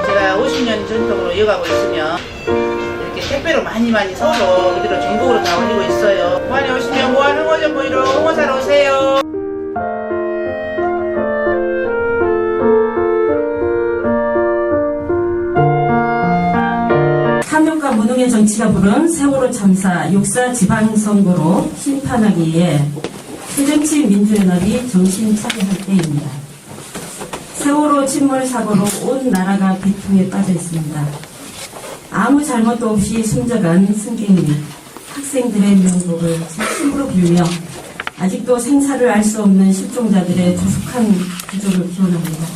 제가 50년 전통으로 이어가고 있으며 이렇게 택배로 많이 서로 어디로 전국으로 다 올리고 있어요. 부안에 오시면 부안 홍어점 보이러 홍어 사러 오세요. 탐욕과 무능의 정치가 부른 세월호 참사 육사 지방선거로 심판하기에 새정치민주연합이 정신 차려야 할 때입니다. 세월호 침몰 사고로 온 나라가 비통에 빠져 있습니다. 아무 잘못도 없이 숨져간 승객 및 학생들의 명복을 진심으로 빌며 아직도 생사를 알 수 없는 실종자들의 조속한 구조를 기원합니다.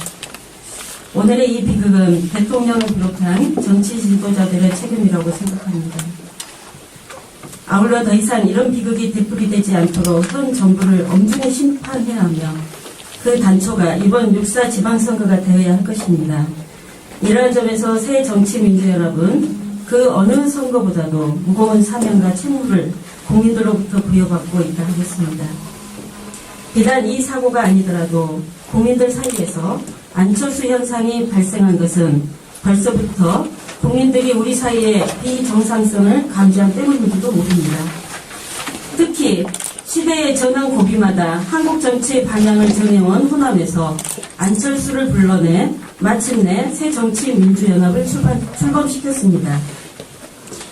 오늘의 이 비극은 대통령을 비롯한 정치 지도자들의 책임이라고 생각합니다. 아울러 더 이상 이런 비극이 되풀이되지 않도록 현 정부를 엄중히 심판해야 하며 그 단초가 이번 육사 지방선거가 되어야 할 것입니다. 이러한 점에서 새 정치민주연합은 그 어느 선거보다도 무거운 사명과 책무를 국민들로부터 부여받고 있다 하겠습니다. 비단 이 사고가 아니더라도 국민들 사이에서 안철수 현상이 발생한 것은 벌써부터 국민들이 우리 사이의 비정상성을 감지한 때문인지도 모릅니다. 특히 시대의 전환 고비마다 한국 정치의 방향을 정해온 호남에서 안철수를 불러내 마침내 새정치민주연합을 출범시켰습니다.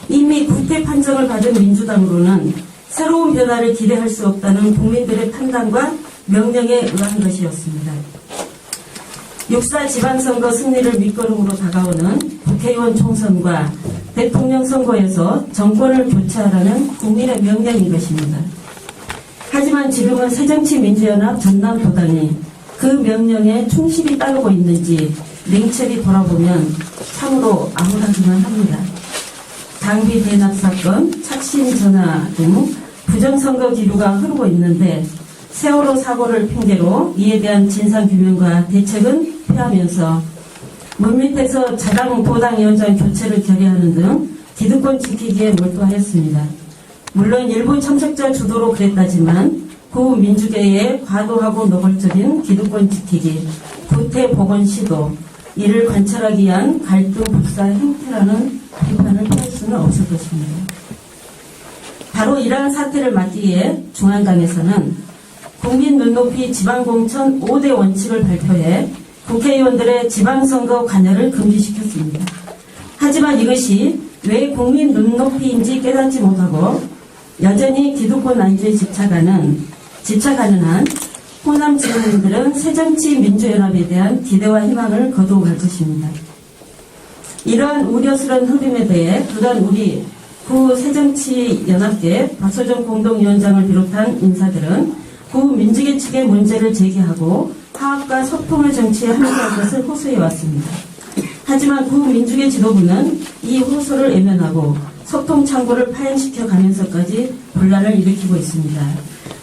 이미 국회 판정을 받은 민주당으로는 새로운 변화를 기대할 수 없다는 국민들의 판단과 명령에 의한 것이었습니다. 육사 지방선거 승리를 밑거름으로 다가오는 국회의원 총선과 대통령 선거에서 정권을 교체하라는 국민의 명령인 것입니다. 하지만 지금은 새정치민주연합 전남도당이 그 명령에 충실히 따르고 있는지 냉철히 돌아보면 참으로 암울하기만 합니다. 당비 대납 사건, 착신 전화 등 부정선거 기류가 흐르고 있는데 세월호 사고를 핑계로 이에 대한 진상규명과 대책은 피하면서 물밑에서 자당 도당위원장 교체를 결의하는 등 기득권 지키기에 몰두하였습니다. 물론 일부 참석자 주도로 그랬다지만 구 민주계의 과도하고 노골적인 기득권 지키기, 구태 복원 시도, 이를 관찰하기 위한 갈등 복사 행태라는 비판을 피할 수는 없을 것입니다. 바로 이러한 사태를 막기 위해 중앙당에서는 국민 눈높이 지방공천 5대 원칙을 발표해 국회의원들의 지방선거 관여를 금지시켰습니다. 하지만 이것이 왜 국민 눈높이인지 깨닫지 못하고 여전히 기득권 안주에 집착하는 한 호남 지도민들은 새정치민주연합에 대한 기대와 희망을 거두어갈 것입니다. 이러한 우려스러운 흐름에 대해 그간 우리 구 새정치연합계 박소정 공동위원장을 비롯한 인사들은 구 민주계 측의 문제를 제기하고 화합과 소통의 정치에 함께할 것을 호소해왔습니다. 하지만 구 민주계 지도부는 이 호소를 외면하고 소통 창구를 파행시켜 가면서까지 분란을 일으키고 있습니다.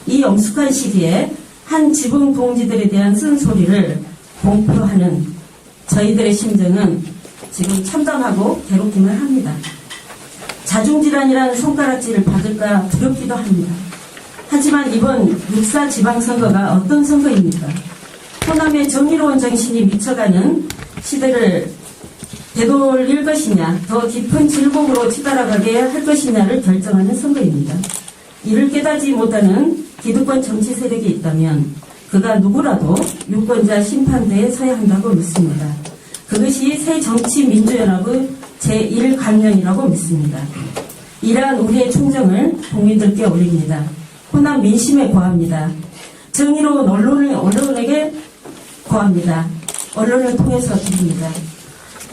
이 엄숙한 시기에 한 지붕 동지들에 대한 쓴소리를 공표하는 저희들의 심정은 지금 참담하고 괴롭기만 합니다. 자중질환이라는 손가락질을 받을까 두렵기도 합니다. 하지만 이번 육사 지방선거가 어떤 선거입니까? 호남의 정의로운 정신이 미쳐가는 시대를 되돌릴 것이냐, 더 깊은 질곡으로 치달아가게 할 것이냐를 결정하는 선거입니다. 이를 깨닫지 못하는 기득권 정치 세력이 있다면 그가 누구라도 유권자 심판대에 서야 한다고 믿습니다. 그것이 새정치민주연합의 제1강령이라고 믿습니다. 이러한 우리의 충정을 국민들께 올립니다. 호남 민심에 고합니다. 정의로운 언론에게 고합니다. 언론을 통해서 드립니다.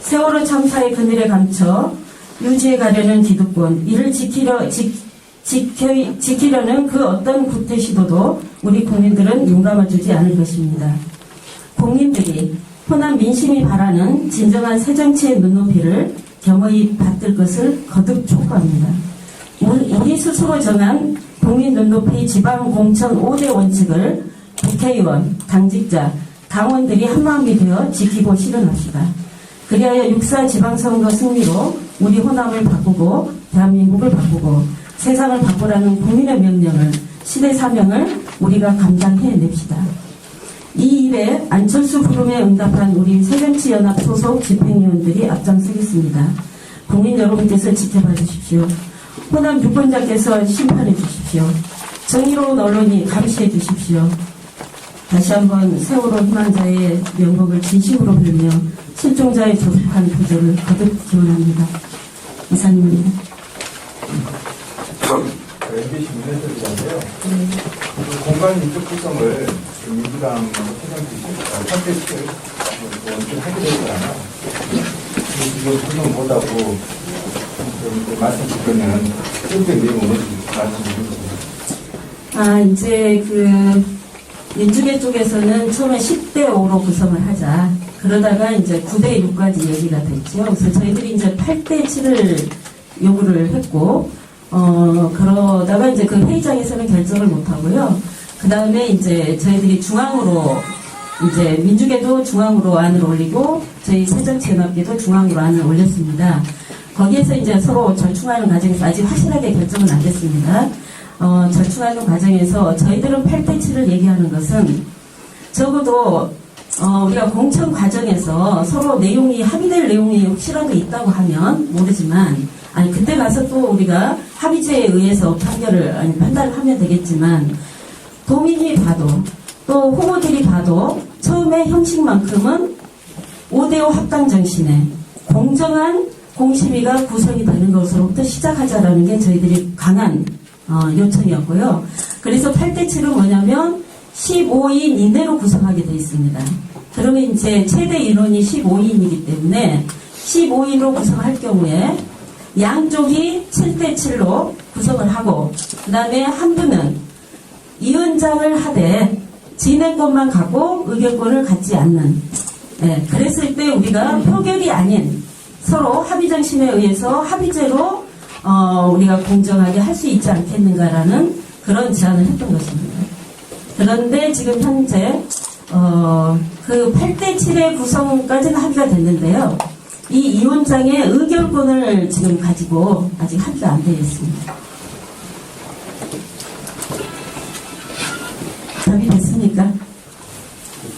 세월호 참사의 그늘에 감춰 유지해 가려는 기득권, 이를 지키려는 그 어떤 구태 시도도 우리 국민들은 용감해주지 않을 것입니다. 국민들이 호남 민심이 바라는 진정한 새정치의 눈높이를 겸허히 받들 것을 거듭 촉구합니다. 우리 스스로 정한 국민 눈높이 지방공천 5대 원칙을 국회의원, 당직자, 당원들이 한마음이 되어 지키고 실현합시다. 그리하여 육사 지방선거 승리로 우리 호남을 바꾸고 대한민국을 바꾸고 세상을 바꾸라는 국민의 명령을, 시대 사명을 우리가 감당해냅시다. 이 일에 안철수 부름에 응답한 우리 새정치연합 소속 집행위원들이 앞장서겠습니다. 국민 여러분께서 지켜봐 주십시오. 호남 유권자께서 심판해 주십시오. 정의로운 언론이 감시해 주십시오. 다시 한번 세월호 희망자의 명복을 진심으로 빌며 실종자의 조속한 구조를 거듭 기원합니다. 이사님입니다. MBC 문해설이잖아요. 공간 민족 구성을 민주당 선택시킬 원칙 하게 되잖아. 이거 구성 못하고 말씀 듣고는 실제 내용 어떻게 말씀해 주세요. 이제 민주계 쪽에서는 처음에 10대 5로 구성을 하자. 그러다가 이제 9대 6까지 얘기가 됐죠. 그래서 저희들이 이제 8대 7을 요구를 했고, 그러다가 이제 그 회의장에서는 결정을 못 하고요. 그 다음에 이제 저희들이 중앙으로, 이제 민주계도 중앙으로 안을 올리고, 저희 새정치연합계도 중앙으로 안을 올렸습니다. 거기에서 이제 서로 절충하는 과정에서 아직 확실하게 결정은 안 됐습니다. 절충하는 과정에서 저희들은 8대 7을 얘기하는 것은 적어도 우리가 공천 과정에서 서로 내용이 합의될 내용이 혹시라도 있다고 하면 모르지만 그때 가서 또 우리가 합의제에 의해서 판단을 하면 되겠지만 도민이 봐도 또 후보들이 봐도 처음에 형식만큼은 5대5 합당 정신에 공정한 공심위가 구성이 되는 것으로부터 시작하자라는 게 저희들이 강한 요청이었고요. 그래서 8대 7은 뭐냐면 15인 이내로 구성하게 되어 있습니다. 그러면 이제 최대 인원이 15인이기 때문에 15인으로 구성할 경우에 양쪽이 7대 7로 구성을 하고 그 다음에 한 분은 위원장을 하되 진행권만 갖고 의결권을 갖지 않는 그랬을 때 우리가 표결이 아닌 서로 합의정신에 의해서 합의제로 우리가 공정하게 할 수 있지 않겠는가라는 그런 제안을 했던 것입니다. 그런데 지금 현재 그 8대 7의 구성까지는 합의가 됐는데요. 이 위원장의 의결권을 지금 가지고 아직 합의가 안 되어 있습니다. 답이 됐습니까?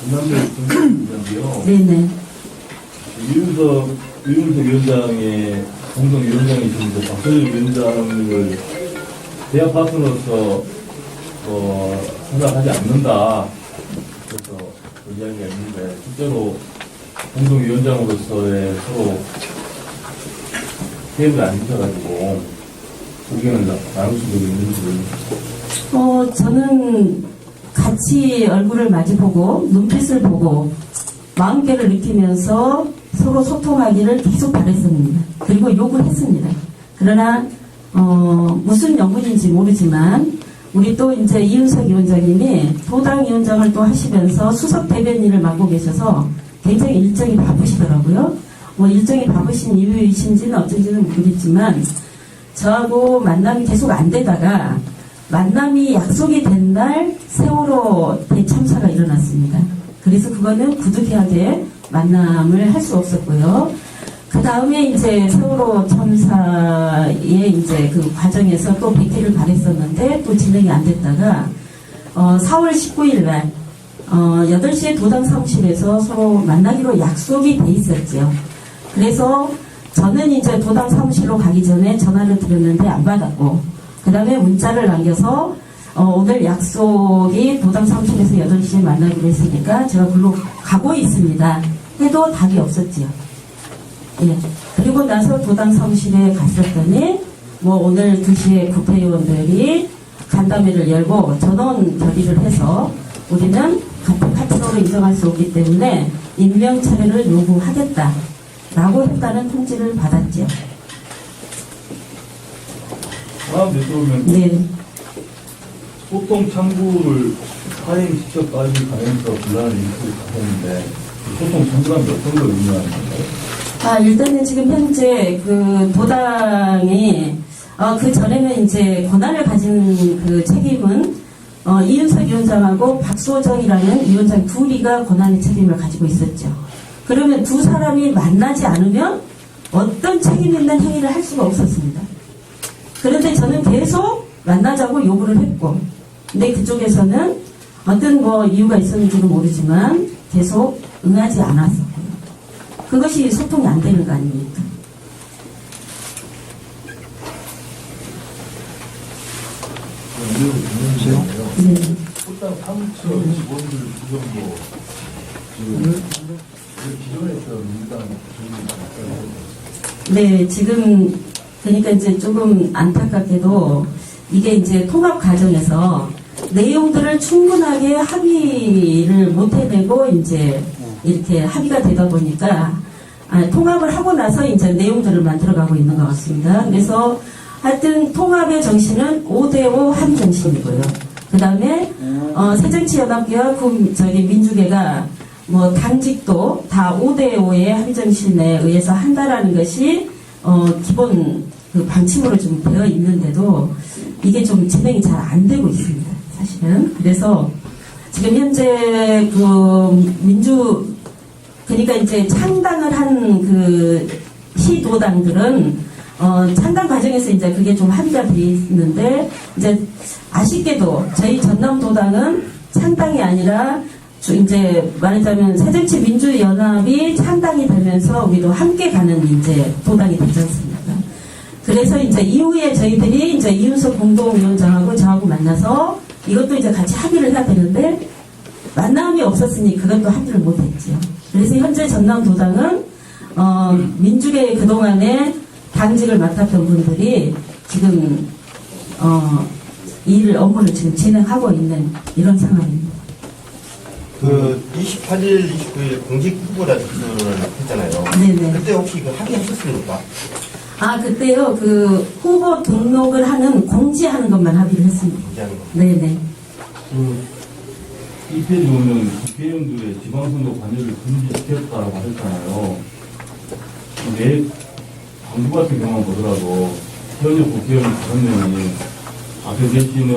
김남길 위원장이요. 네네. 이윤석 위원장의 공동위원장이신데 박선일 위원장을 대학 파트너로서 생각하지 않는다. 그래서 그 이야기가 있는데 실제로 공동위원장으로서의 서로 테이블에 앉으셔가지고 의견을 나누신 적이 있는지. 저는 같이 얼굴을 마주보고 눈빛을 보고 마음결을 느끼면서 서로 소통하기를 계속 바랬습니다. 그리고 요구했습니다. 그러나 무슨 연분인지 모르지만 우리 또 이제 이윤석 위원장님이 도당 위원장을 또 하시면서 수석 대변인을 맡고 계셔서 굉장히 일정이 바쁘시더라고요. 일정이 바쁘신 이유이신지는 어쩐지는 모르겠지만 저하고 만남이 계속 안 되다가 만남이 약속이 된 날 세월호 대참사가 일어났습니다. 그래서 그거는 부득이하게 만남을 할 수 없었고요. 그 다음에 이제 세월호 참사의 이제 그 과정에서 또 뵙기를 바랬었는데 또 진행이 안 됐다가 4월 19일 날 8시에 도당 사무실에서 서로 만나기로 약속이 돼 있었죠. 그래서 저는 이제 도당 사무실로 가기 전에 전화를 드렸는데 안 받았고 그 다음에 문자를 남겨서 오늘 약속이 도당 사무실에서 8시에 만나기로 했으니까 제가 글로 가고 있습니다. 해도 답이 없었지요. 예. 그리고 나서 도당 사무실에 갔었더니 오늘 2시에 국회의원들이 간담회를 열고 전원 결의를 해서 우리는 같은 파트너로 인정할 수 없기 때문에 임명 철회를 요구하겠다라고 했다는 통지를 받았죠. 다음 대표면 네. 소통 창구를 사행시켜까지 가면서 곤란한 일들을 가졌는데 소통 창구라는 게 어떤 걸 의미하는 건가요? 일단은 지금 현재 그 도당이 그 전에는 이제 권한을 가진 그 책임은 이윤석 위원장하고 박소정이라는 위원장 둘이가 권한의 책임을 가지고 있었죠. 그러면 두 사람이 만나지 않으면 어떤 책임 있는 행위를 할 수가 없었습니다. 그런데 저는 계속 만나자고 요구를 했고 근데 그쪽에서는 어떤 뭐 이유가 있었는지는 모르지만 계속 응하지 않았었고요. 그것이 소통이 안 되는 거 아닙니까? 네. 일단 사무처 직원들 구성도 지금 기존에 있던 민주당 네, 지금 그러니까 이제 조금 안타깝게도 이게 이제 통합 과정에서 내용들을 충분하게 합의를 못 해내고 이제 이렇게 합의가 되다 보니까 통합을 하고 나서 이제 내용들을 만들어가고 있는 것 같습니다. 그래서 하여튼 통합의 정신은 5대5 합의 정신이고요. 그 다음에 새정치연합계와 민주계가 뭐 당직도 다 5대5의 합의 정신에 의해서 한다라는 것이 기본 그 방침으로 좀 되어 있는데도 이게 좀 진행이 잘 안 되고 있습니다. 사실은. 그래서 지금 현재 그러니까 이제 창당을 한 그 시도당들은 창당 과정에서 이제 그게 좀 합의가 돼 있는데 이제 아쉽게도 저희 전남도당은 창당이 아니라 이제 말하자면 새정치민주연합이 창당이 되면서 우리도 함께 가는 이제 도당이 되지 않습니까? 그래서 이제 이후에 저희들이 이제 이윤석 공동위원장하고 저하고 만나서 이것도 이제 같이 합의를 해야 되는데 만남이 없었으니 그것도 합의를 못했지요. 그래서 현재 전남도당은 민주계 그동안에 당직을 맡았던 분들이 지금 업무를 지금 진행하고 있는 이런 상황입니다. 그 28일, 29일 공직 후보자 접수를 했잖아요. 네네. 그때 혹시 그 합의하셨습니까? 그때요, 그 후보 등록을 하는 공지하는 것만 합의를 했습니다. 공지하는 거. 네네. 이태리 보면 국회의원들의 지방선거 관여를 금지시켰다라고 하셨잖아요. 내 광주 같은 경우만 보더라도 현역 국회의원 5명이 그 대신은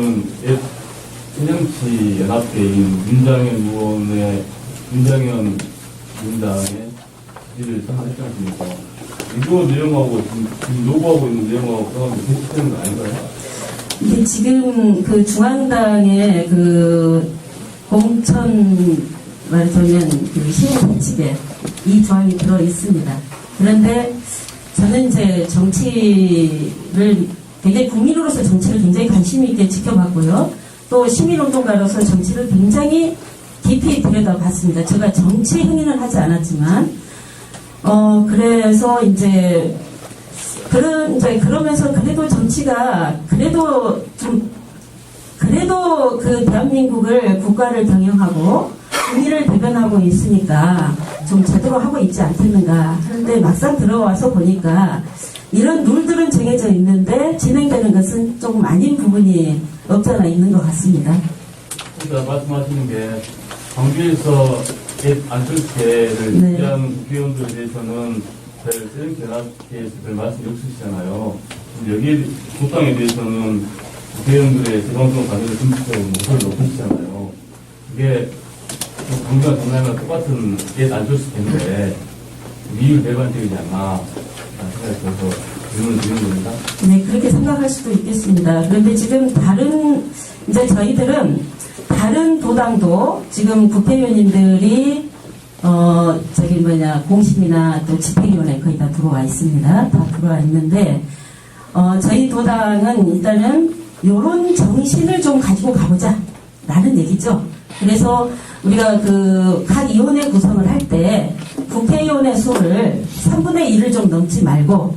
새정치연합회인 윤장현 위원장의 지지를 선언했지 않습니까? 이거 내용하고 지금 요구하고 있는 내용하고 그런 게 배치되는 거 아닌가요? 근데 지금 그 중앙당의 그 공천 말하자면 그 시민 배치에 이 조항이 들어 있습니다. 그런데 저는 이제 정치를 굉장히 국민으로서 정치를 굉장히 관심 있게 지켜봤고요. 또 시민운동가로서 정치를 굉장히 깊이 들여다봤습니다. 제가 정치 행위는 하지 않았지만, 그래서 이제 그러면서 그래도 정치가 그래도 그 대한민국을 국가를 경영하고 국민을 대변하고 있으니까 좀 제대로 하고 있지 않겠는가 하는데 막상 들어와서 보니까 이런 룰들은 정해져 있는데 진행되는 것은 조금 아닌 부분이 없잖아 있는 것 같습니다. 그러니까 말씀하시는 게 광주에서 안철수계를 지지하는 국회의원들에 대해서는 새정치연합회에서 별 말씀이 없으시잖아요. 여기에 국당에 대해서는 국회의원들의 지방선거 관여를 금지하고 목소리를 높이시잖아요. 그게 광주와 전남이랑 똑같은 안철수계인데 미율 배반적이지 않나 생각이 들어서 질문을 드리는 겁니다. 네, 그렇게 생각할 수도 있겠습니다. 그런데 지금 저희들은 다른 도당도 지금 국회의원님들이 공심이나 또 집행위원회 거의 다 들어와 있습니다. 다 들어와 있는데 저희 도당은 일단은 이런 정신을 좀 가지고 가보자 라는 얘기죠. 그래서 우리가 각 위원회 구성을 할 때 국회의원의 수를 3분의 1을 좀 넘지 말고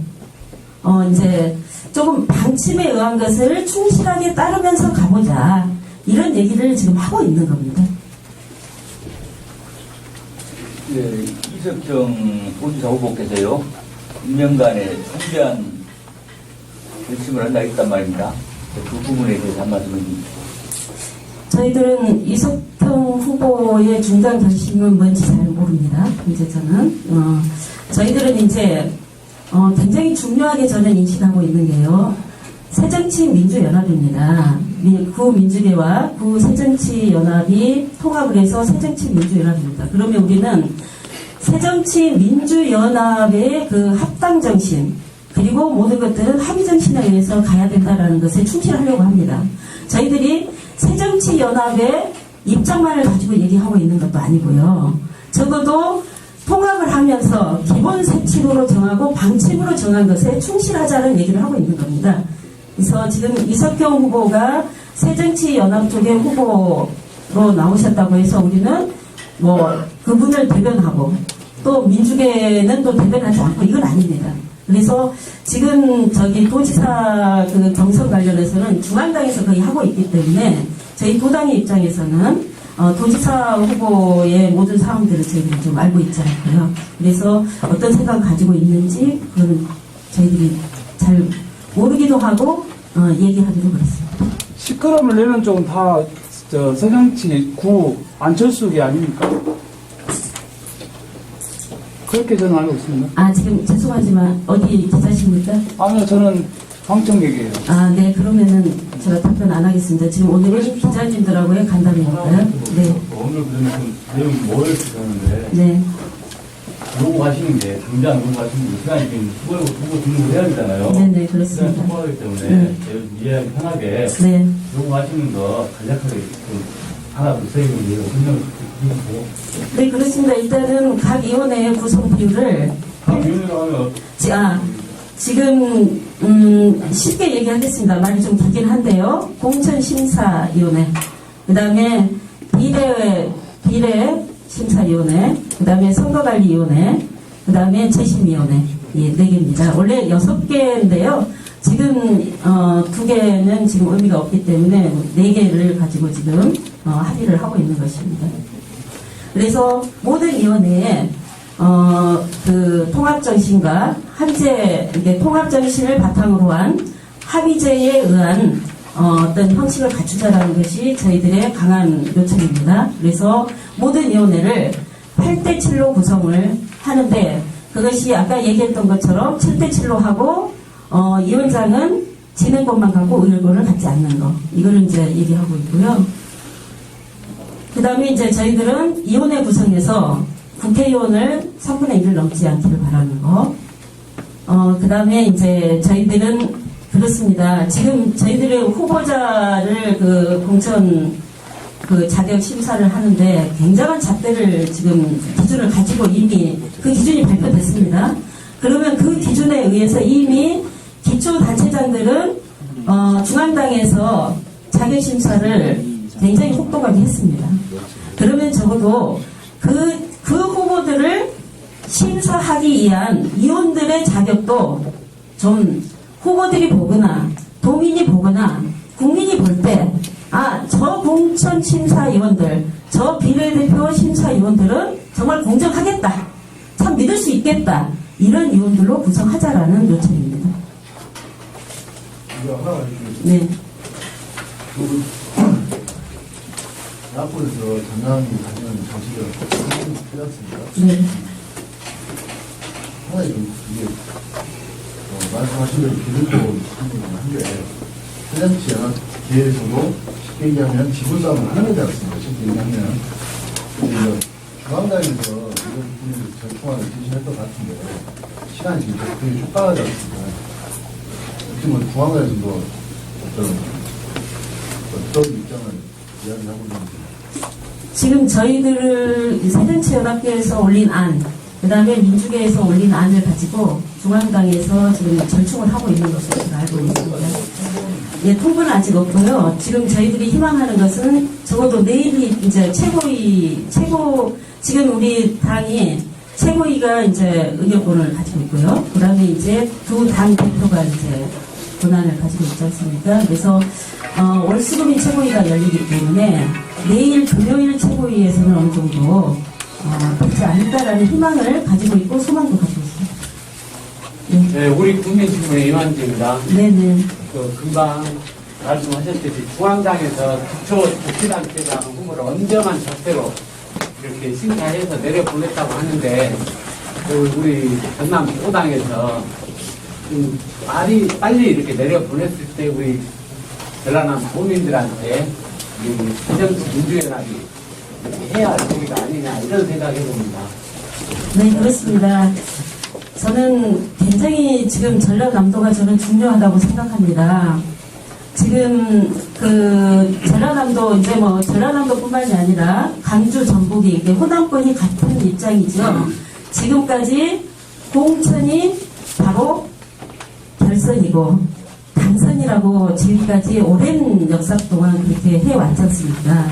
이제 조금 방침에 의한 것을 충실하게 따르면서 가보자 이런 얘기를 지금 하고 있는 겁니다. 네, 이석정 도지사 후보께서요 2년간의 성대한 열심을 한다 했단 말입니다. 그 부분에 대해서 한 말씀 해주십시오. 저희들은 이석경 후보의 중간 결심은 뭔지 잘 모릅니다. 이제 저는 저희들은 이제 굉장히 중요하게 저는 인식하고 있는 게요. 새정치민주연합입니다. 구민주계와 구새정치연합이 통합을 해서 새정치민주연합입니다. 그러면 우리는 새정치민주연합의 그 합당정신 그리고 모든 것들은 합의정신에 의해서 가야 된다는 것에 충실하려고 합니다. 저희들이 새정치연합의 입장만을 가지고 얘기하고 있는 것도 아니고요. 적어도 통합을 하면서 기본 세칙으로 정하고 방침으로 정한 것에 충실하자는 얘기를 하고 있는 겁니다. 그래서 지금 이석경 후보가 새정치연합 쪽의 후보로 나오셨다고 해서 우리는 뭐 그분을 대변하고 또 민주계는 또 대변하지 않고 이건 아닙니다. 그래서 지금 저기 도지사 그 경선 관련해서는 중앙당에서 거의 하고 있기 때문에 저희 도당의 입장에서는 도지사 후보의 모든 사항들을 저희들이 좀 알고 있지 않고요. 그래서 어떤 생각을 가지고 있는지 그건 저희들이 잘 모르기도 하고 얘기하기도 그렇습니다. 시끄러움을 내는 쪽은 다 새정치 구 안철수계 아닙니까? 그렇게 저는 알고 있습니다. 아, 지금 죄송하지만 어디 기자십니까? 아니요, 저는 황청객이에요. 아, 네. 그러면은 제가 답변 안 하겠습니다. 지금 오늘은 기자님들하고의 간담회니까요. 네. 오늘 그러면 좀 내용 뭘 주셨는데 네. 요구하시는 게 당장 요구하시는 게 시간이 지금 후보 등록을 해야 되잖아요. 네네, 그렇습니다. 시간이 통하기 때문에 네. 제일 이해하기 편하게 네. 요구하시는 거 간략하게 좀 하나 둘 셋 설명을 해주시고 네, 그렇습니다. 일단은 각 위원회의 구성 비율을 위원회로 하면 지금 쉽게 얘기하겠습니다. 말이 좀 길긴 한데요. 공천심사위원회, 그 다음에 비례 심사위원회, 그 다음에 선거관리위원회, 그 다음에 재심위원회, 예, 4개입니다. 원래 6개인데요. 지금 2개는 지금 의미가 없기 때문에 4개를 가지고 지금 합의를 하고 있는 것입니다. 그래서 모든 위원회에 그 통합정신과 이게 통합정신을 바탕으로 한 합의제에 의한 어떤 형식을 갖추자라는 것이 저희들의 강한 요청입니다. 그래서 모든 위원회를 8대7로 구성을 하는데 그것이 아까 얘기했던 것처럼 7대7로 하고 위원장은 진행권만 갖고 의결권을 갖지 않는 거. 이거를 이제 얘기하고 있고요. 그 다음에 이제 저희들은 위원회 구성에서 국회의원을 3분의 1을 넘지 않기를 바라는 거. 그 다음에 이제 저희들은 그렇습니다. 지금 저희들의 후보자를 그 공천 그 자격 심사를 하는데 굉장한 잣대를 지금 기준을 가지고 이미 그 기준이 발표됐습니다. 그러면 그 기준에 의해서 이미 기초단체장들은 중앙당에서 자격 심사를 굉장히 혹독하게 했습니다. 그러면 적어도 그 후보들을 심사하기 위한 위원들의 자격도 좀 후보들이 보거나 도민이 보거나 국민이 볼 때 저 공천 심사위원들, 저 비례대표 심사위원들은 정말 공정하겠다, 참 믿을 수 있겠다, 이런 위원들로 구성하자라는 요청입니다. 이거 하나 말씀드리겠습니다. 네. 야권에서 전당이 가지는 정치를 해놨습니다. 네. 하나 이게 말씀하신 대로 기술도 한게 새정치연합 계에서도 쉽게 얘기하면 지분 싸움을 하는 거지 않습니까? 쉽게 얘기하면 근데 중앙당에서 이런 분이 절충안을 제시할 것 같은데 시간이 지금 되게 촉박하지 않습니까? 지금 중앙당에서도 어떤 입장을 이야기하고 있는지. 지금 저희들 새정치연합회에서 올린 안, 그 다음에 민주계에서 올린 안을 가지고 중앙당에서 지금 절충을 하고 있는 것으로 제가 알고 있습니다. 예, 통보는 아직 없고요. 지금 저희들이 희망하는 것은 적어도 내일이 이제 지금 우리 당이 최고위가 이제 의결권을 가지고 있고요. 그 다음에 이제 두 당 대표가 이제 권한을 가지고 있지 않습니까? 그래서 월수금이 최고위가 열리기 때문에 내일 금요일 최고위에서는 어느 정도 되지 않을까라는 희망을 가지고 있고 소망도 가지고 있습니다. 네. 네, 우리 국민신문의 이완재입니다. 네네. 금방 말씀하셨듯이 중앙당에서 기초단체장 후보를 엄정한 잣대로 이렇게 심사해서 내려보냈다고 하는데 우리 전남 5당에서 좀 빨리 이렇게 내려보냈을 때 우리 전라남 도민들한테 새정치 민주연합이 이렇게 해야 할 소리가 아니냐 이런 생각해봅니다. 네, 그렇습니다. 저는 굉장히 지금 전라남도가 저는 중요하다고 생각합니다. 지금 지금 그 전라남도 이제 뭐 전라남도뿐만이 아니라 강주 전북이 이게 호남권이 같은 입장이죠. 지금까지 공천이 바로 결선이고 당선이라고 지금까지 오랜 역사 동안 그렇게 해왔지 않습니까?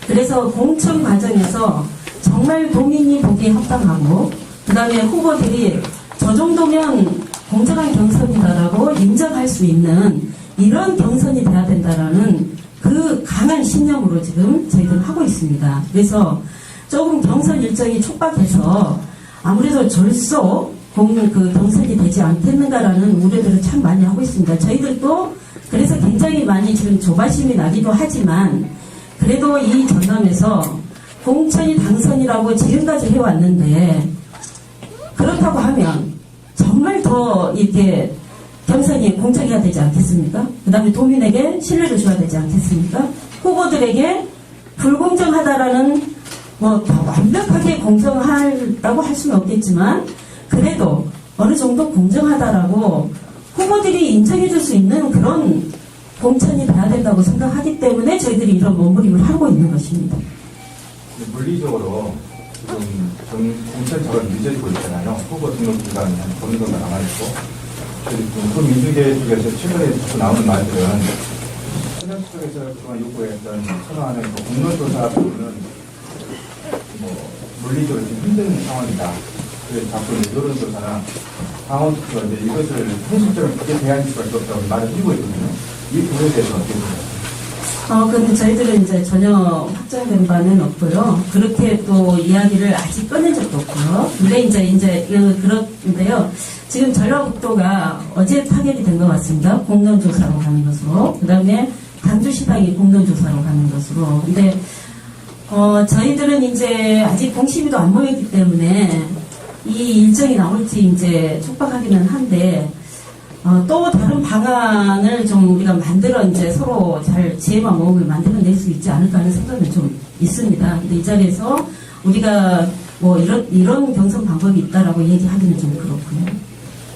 그래서 공천 과정에서 정말 도민이 보기에 합당하고 그 다음에 후보들이 저 정도면 공정한 경선이다라고 인정할 수 있는 이런 경선이 돼야 된다라는 그 강한 신념으로 지금 저희들은 하고 있습니다. 그래서 조금 경선 일정이 촉박해서 아무래도 절소 그 경선이 되지 않겠는가라는 우려들을 참 많이 하고 있습니다. 저희들도 그래서 굉장히 많이 지금 조바심이 나기도 하지만 그래도 이 전남에서 공천이 당선이라고 지금까지 해왔는데 그렇다고 하면 정말 더 이렇게 경선이 공정해야 되지 않겠습니까? 그 다음에 도민에게 신뢰를 줘야 되지 않겠습니까? 후보들에게 불공정하다라는 뭐 완벽하게 공정하다고 할 수는 없겠지만 그래도 어느 정도 공정하다라고 후보들이 인정해 줄 수 있는 그런 공천이 돼야 된다고 생각하기 때문에 저희들이 이런 몸부림을 하고 있는 것입니다. 물리적으로 지금 공천 작업이 늦어지고 있잖아요. 후보 등록 기간이 한 보름 정도 남아있고 그 민주계 쪽에서 최근에 자꾸 나오는 말들은 신현 쪽에서 그동안 요구했던 선호하는 그 공론조사 부분은 뭐 물리적으로 좀 힘든 상황이다. 그래서 자꾸 여론조사나 당원투표 이제 이것을 현실적으로 그렇게 대안할 수밖에 없다고 말을 해주고 있거든요. 이 부분에 대해서 어떻게 보세요? 근데 저희들은 이제 전혀 확정된 바는 없고요. 그렇게 또 이야기를 아직 꺼낸 적도 없고요. 근데 이제 그런데요. 지금 전라북도가 어제 타결이 된 것 같습니다. 공론조사로 가는 것으로. 그 다음에 강주시당이 공론조사로 가는 것으로. 근데, 저희들은 이제 아직 공심위도 안 모였기 때문에 이 일정이 나올지 이제 촉박하기는 한데, 또 다른 방안을 좀 우리가 만들어 이제 서로 잘 지혜와 모험을 만들어낼 수 있지 않을까 하는 생각은 좀 있습니다. 근데 이 자리에서 우리가 뭐 이런 경선 방법이 있다라고 얘기하기는 좀 그렇고요.